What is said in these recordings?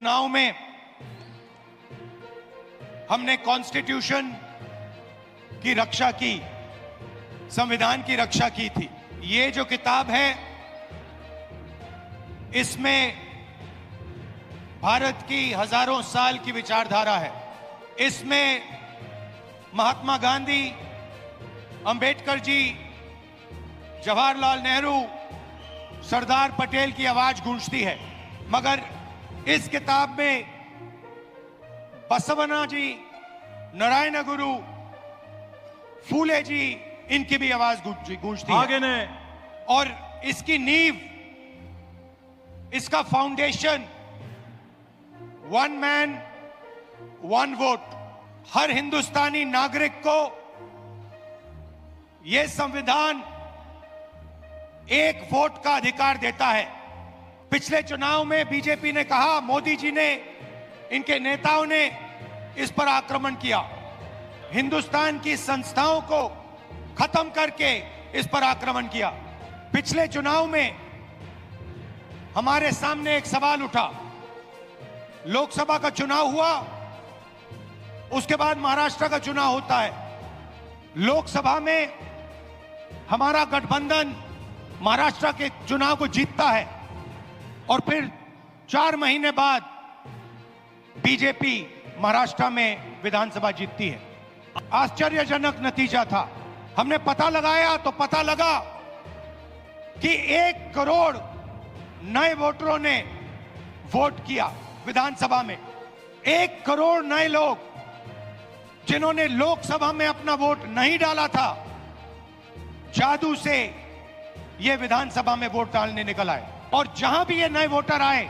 चुनाव में हमने कॉन्स्टिट्यूशन की रक्षा की, संविधान की रक्षा की थी। ये जो किताब है, इसमें भारत की हजारों साल की विचारधारा है। इसमें महात्मा गांधी, अंबेडकर जी, जवाहरलाल नेहरू, सरदार पटेल की आवाज गूंजती है, मगर इस किताब में बसवना जी, नारायण गुरु, फूले जी, इनकी भी आवाज गूंजती है। आगे ने और इसकी नींव, इसका foundation one man one vote. हर हिंदुस्तानी नागरिक को यह संविधान एक वोट का अधिकार देता है। पिछले चुनाव में बीजेपी ने कहा, मोदी जी ने, इनके नेताओं ने इस पर आक्रमण किया, हिंदुस्तान की संस्थाओं को खत्म करके इस पर आक्रमण किया। पिछले चुनाव में हमारे सामने एक सवाल उठा, लोकसभा का चुनाव हुआ, उसके बाद महाराष्ट्र का चुनाव होता है। लोकसभा में हमारा गठबंधन महाराष्ट्र के चुनाव को जीतता है और फिर 4 महीने बाद बीजेपी महाराष्ट्र में विधानसभा जीतती है। आश्चर्यजनक नतीजा था। हमने पता लगाया तो पता लगा कि 1 करोड़ नए वोटरों ने वोट किया विधानसभा में। 1 करोड़ नए लोग, जिन्होंने लोकसभा में अपना वोट नहीं डाला था, जादू से ये विधानसभा में वोट डालने निकल आए। और जहां भी ये नए वोटर आए,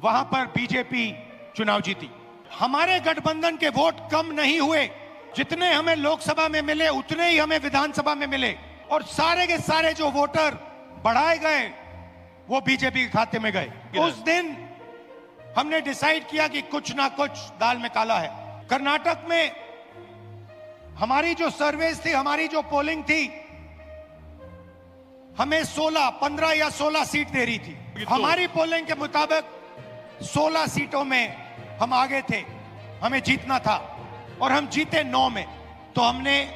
वहां पर बीजेपी चुनाव जीती। हमारे गठबंधन के वोट कम नहीं हुए, जितने हमें लोकसभा में मिले उतने ही हमें विधानसभा में मिले। और सारे के सारे जो वोटर बढ़ाए गए, वो बीजेपी के खाते में गए। उस दिन हमने डिसाइड किया कि कुछ ना कुछ दाल में काला है। कर्नाटक में हमारी जो सर्वेस थी, हमारी जो पोलिंग थी, हमें 15 या 16 सीट दे रही थी। हमारी पोलिंग के मुताबिक 16 सीटों में हम आगे थे, हमें जीतना था, और हम जीते 9 में। तो हमने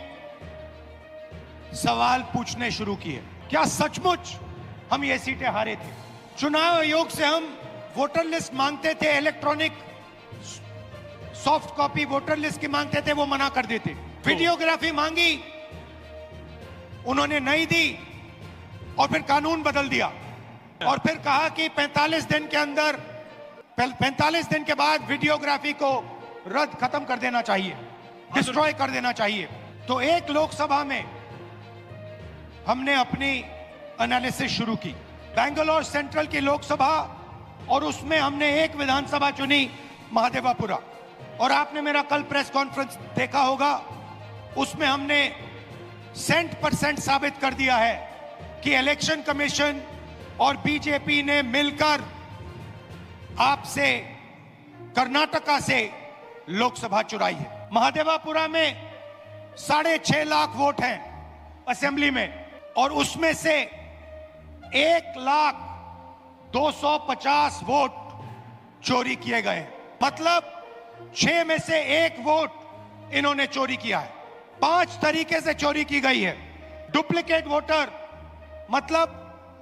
सवाल पूछने शुरू किए, क्या सचमुच हम ये सीटें हारे थे? चुनाव आयोग से हम वोटर लिस्ट मांगते थे, electronic soft copy voter list की मांगते थे, वो मना कर देते। वीडियोग्राफी मांगी, उन्होंने नहीं दी, और फिर कानून बदल दिया, और फिर कहा कि 45 दिन के अंदर, 45 दिन के बाद वीडियोग्राफी को रद्द, खत्म कर देना चाहिए, डिस्ट्रॉय कर देना चाहिए। तो एक लोकसभा में हमने अपनी एनालिसिस शुरू की, बेंगलोर सेंट्रल की लोकसभा, और उसमें हमने एक विधानसभा चुनी, महादेवापुरा। और आपने मेरा कल प्रेस कॉन्फ्रेंस देखा होगा, उसमें हमने 100% साबित कर दिया है कि इलेक्शन कमीशन और बीजेपी ने मिलकर आपसे, कर्नाटका से लोकसभा चुराई है। महादेवापुरा में 6.5 लाख वोट हैं असेंबली में, और उसमें से 1,250,000 वोट चोरी किए गए। मतलब 6 में से 1 वोट इन्होंने चोरी किया है। 5 तरीके से चोरी की गई है। डुप्लीकेट वोटर, मतलब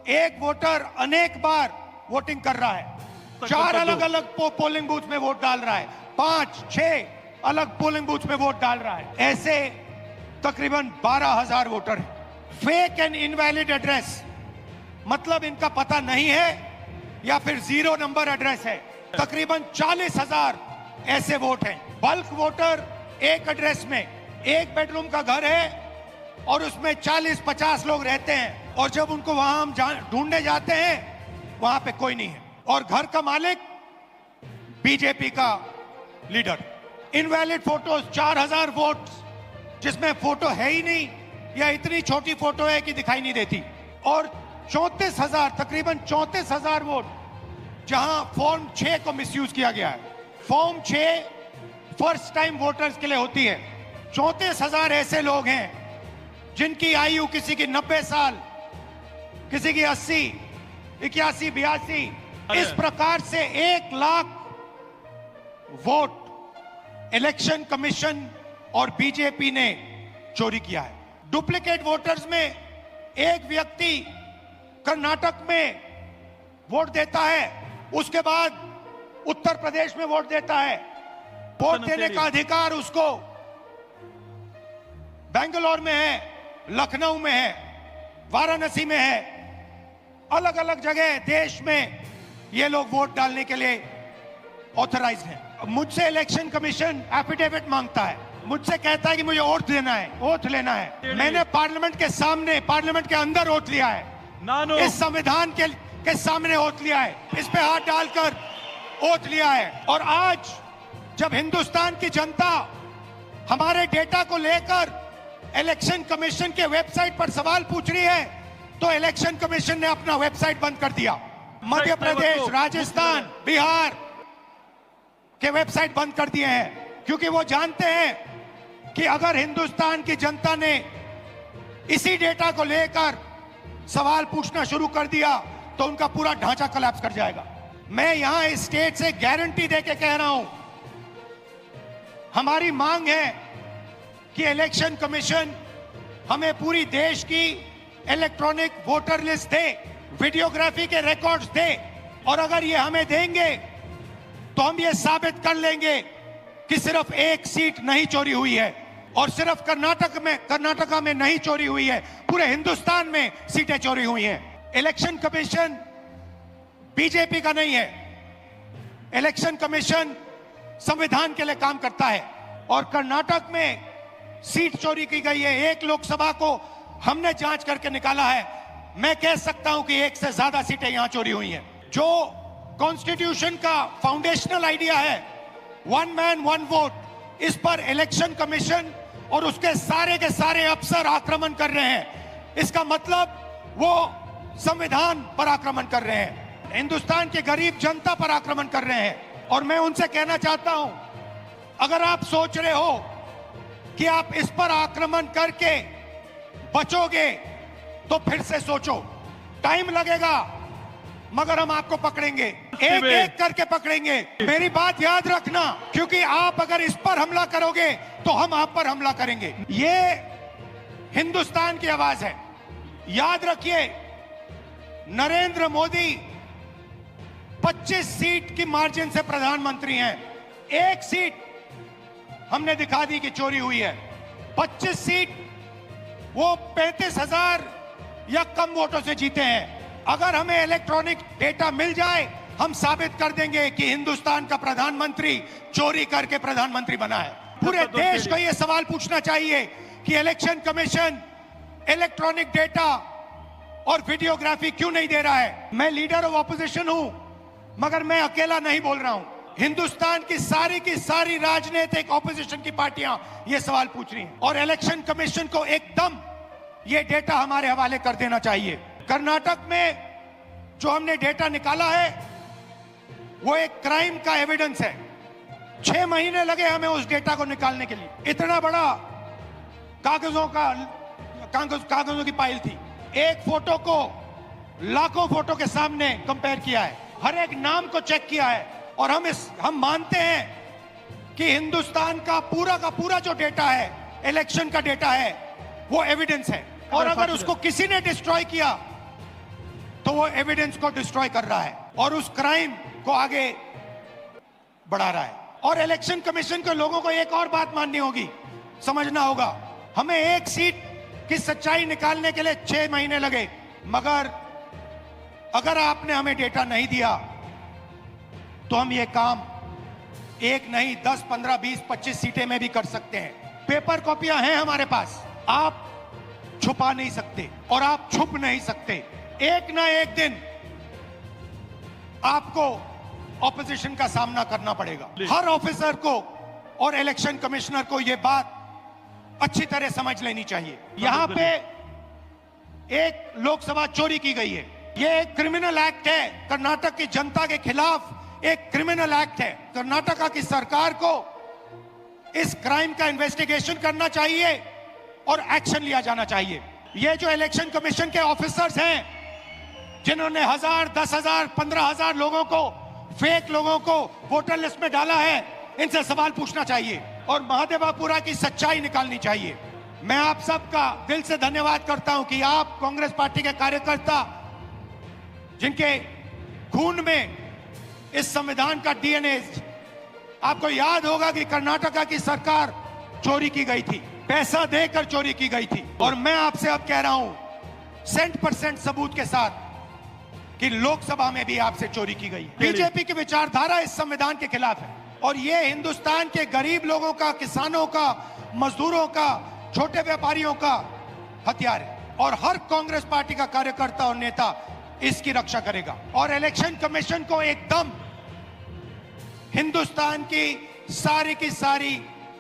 एक वोटर अनेक बार वोटिंग कर रहा है, 4 अलग अलग पोलिंग बूथ में वोट डाल रहा है, 5-6 अलग पोलिंग बूथ में वोट डाल रहा है। ऐसे तकरीबन 12,000 वोटर हैं। फेक एंड इनवैलिड एड्रेस, मतलब इनका पता नहीं है या फिर 0 नंबर एड्रेस है। तकरीबन 40,000 ऐसे वोट हैं। बल्क वोटर, एक एड्रेस में 1 बेडरूम का घर है और उसमें 40-50 लोग रहते हैं, और जब उनको वहां हम ढूंढने जाते हैं, वहां पे कोई नहीं है, और घर का मालिक बीजेपी का लीडर। इनवैलिड फोटोज, 4,000 वोट जिसमें फोटो है ही नहीं, या इतनी छोटी फोटो है कि दिखाई नहीं देती। और 34,000, तकरीबन 34,000 वोट जहां फॉर्म 6 को मिसयूज किया गया है। फॉर्म 6 फर्स्ट टाइम वोटर्स के लिए होती है। 34,000 ऐसे लोग हैं जिनकी आयु किसी की 90 साल, किसी की 80, 81, 82, इस प्रकार से 1 लाख वोट इलेक्शन कमीशन और बीजेपी ने चोरी किया है। डुप्लीकेट वोटर्स में एक व्यक्ति कर्नाटक में वोट देता है, उसके बाद उत्तर प्रदेश में वोट देता है। वोट देने का अधिकार उसको बेंगलोर में है, लखनऊ में है, वाराणसी में है, अलग अलग जगह देश में ये लोग वोट डालने के लिए ऑथराइज्ड हैं। मुझसे इलेक्शन कमीशन एफिडेविट मांगता है, मुझसे कहता है कि मुझे ओथ देना है, ओथ लेना है। मैंने पार्लियामेंट के सामने, पार्लियामेंट के अंदर ओथ लिया है, इस संविधान के सामने ओथ लिया है, इस पे हाथ डालकर ओथ लिया है। और आज जब हिंदुस्तान की जनता हमारे डेटा को लेकर इलेक्शन कमीशन के वेबसाइट पर सवाल पूछ रही है, तो इलेक्शन कमीशन ने अपना वेबसाइट बंद कर दिया। मध्य प्रदेश, राजस्थान, बिहार के वेबसाइट बंद कर दिए हैं, क्योंकि वो जानते हैं कि अगर हिंदुस्तान की जनता ने इसी डेटा को लेकर सवाल पूछना शुरू कर दिया तो उनका पूरा ढांचा कोलैप्स कर जाएगा। मैं यहां इस स्टेट से गारंटी देके कह रहा हूं, हमारी मांग है कि इलेक्शन कमीशन हमें पूरी देश की इलेक्ट्रॉनिक वोटर लिस्ट दे, वीडियोग्राफी के रिकॉर्ड्स दे, और अगर ये हमें देंगे तो हम ये साबित कर लेंगे कि सिर्फ एक सीट नहीं चोरी हुई है, और सिर्फ कर्नाटका में नहीं चोरी हुई है, पूरे हिंदुस्तान में सीटें चोरी हुई हैं। इलेक्शन कमीशन बीजेपी का नहीं है, इलेक्शन कमीशन संविधान के लिए काम करता है, और कर्नाटक में सीट चोरी की गई है। एक लोकसभा को हमने जांच करके निकाला है, मैं कह सकता हूं कि 1 से ज्यादा सीटें यहां चोरी हुई हैं। जो कॉन्स्टिट्यूशन का फाउंडेशनल आइडिया है, 1 मैन 1 वोट, इस पर इलेक्शन कमीशन और उसके सारे के सारे अफसर आक्रमण कर रहे हैं। इसका मतलब वो संविधान पर आक्रमण कर रहे हैं, हिंदुस्तान के गरीब जनता पर आक्रमण कर रहे हैं। और मैं उनसे कहना चाहता हूं, अगर आप सोच रहे हो कि आप इस पर आक्रमण करके बचोगे तो फिर से सोचो, टाइम लगेगा मगर हम आपको पकड़ेंगे, एक एक करके पकड़ेंगे। मेरी बात याद रखना, क्योंकि आप अगर इस पर हमला करोगे तो हम आप पर हमला करेंगे। ये हिंदुस्तान की आवाज है, याद रखिए। नरेंद्र मोदी 25 सीट की मार्जिन से प्रधानमंत्री हैं, 1 सीट हमने दिखा दी कि चोरी हुई है। 25 सीट वो 35,000 या कम वोटों से जीते हैं। अगर हमें इलेक्ट्रॉनिक डेटा मिल जाए, हम साबित कर देंगे कि हिंदुस्तान का प्रधानमंत्री चोरी करके प्रधानमंत्री बना है। पूरे देश को यह सवाल पूछना चाहिए कि इलेक्शन कमीशन इलेक्ट्रॉनिक डेटा और वीडियोग्राफी क्यों नहीं दे रहा है। मैं लीडर ऑफ ऑपोजिशन हूं, मगर मैं अकेला नहीं बोल रहा हूं। हिंदुस्तान की सारी राजनीतिक ऑपोजिशन की पार्टियां ये सवाल पूछ रही हैं, और इलेक्शन कमीशन को एकदम ये डेटा हमारे हवाले कर देना चाहिए। कर्नाटक में जो हमने डेटा निकाला है वो एक क्राइम का एविडेंस है। 6 महीने लगे हमें उस डेटा को निकालने के लिए। इतना बड़ा कागजों की पाइल थी। एक फोटो को लाखों फोटो के सामने कंपेयर किया है, हर एक नाम को चेक किया है, और हम मानते हैं कि हिंदुस्तान का पूरा जो डेटा है, इलेक्शन का डेटा है, वो एविडेंस है। और अगर उसको किसी ने डिस्ट्रॉय किया तो वो एविडेंस को डिस्ट्रॉय कर रहा है और उस क्राइम को आगे बढ़ा रहा है। और इलेक्शन कमीशन के लोगों को एक और बात माननी होगी, समझना होगा। हमें 1 सीट की सच्चाई निकालने के लिए 6 महीने लगे, मगर अगर आपने हमें डेटा नहीं दिया तो हम ये काम 1 नहीं 10, 15, 20, 25 सीटें में भी कर सकते हैं। पेपर कॉपियां हैं हमारे पास, आप छुपा नहीं सकते और आप छुप नहीं सकते। एक ना एक दिन आपको ऑपोजिशन का सामना करना पड़ेगा। हर ऑफिसर को और इलेक्शन कमिश्नर को यह बात अच्छी तरह समझ लेनी चाहिए। यहां पे एक लोकसभा चोरी की गई है, यह एक क्रिमिनल एक्ट है, कर्नाटक की जनता के खिलाफ एक क्रिमिनल एक्ट है। कर्नाटका की सरकार को इस क्राइम का इन्वेस्टिगेशन करना चाहिए और एक्शन लिया जाना चाहिए। ये जो इलेक्शन कमीशन के ऑफिसर्स हैं, जिन्होंने 1000, 10,000, 15,000 लोगों को, फेक लोगों को वोटर लिस्ट में डाला है, इनसे सवाल पूछना चाहिए और महादेवापुरा की सच्चाई निकालनी चाहिए। मैं आप सबका दिल से धन्यवाद करता हूं कि आप कांग्रेस पार्टी के कार्यकर्ता, जिनके खून में इस संविधान का डीएनए, आपको याद होगा कि कर्नाटका की सरकार चोरी की गई थी, पैसा देकर चोरी की गई थी, और मैं आपसे अब कह रहा हूं 100% सबूत के साथ कि लोकसभा में भी आपसे चोरी की गई। बीजेपी की विचारधारा इस संविधान के खिलाफ है और ये हिंदुस्तान के गरीब लोगों का, किसानों का, मजदूरों का, छोटे व्यापारियों का हथियार है और हर कांग्रेस पार्टी का कार्यकर्ता और नेता इसकी रक्षा करेगा। और इलेक्शन कमीशन को एकदम हिंदुस्तान की सारी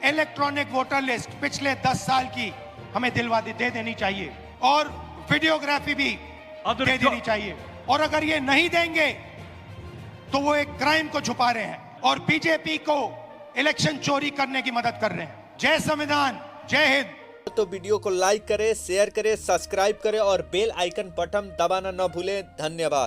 इलेक्ट्रॉनिक वोटर लिस्ट पिछले 10 साल की हमें दे देनी चाहिए और वीडियोग्राफी भी दे देनी चाहिए। और अगर ये नहीं देंगे तो वो एक क्राइम को छुपा रहे हैं और बीजेपी को इलेक्शन चोरी करने की मदद कर रहे हैं। जय संविधान, जय हिंद। तो वीडियो को लाइक करें, शेयर करें, सब्सक्राइब करें और बेल आइकन बटन दबाना न भूलें। धन्यवाद।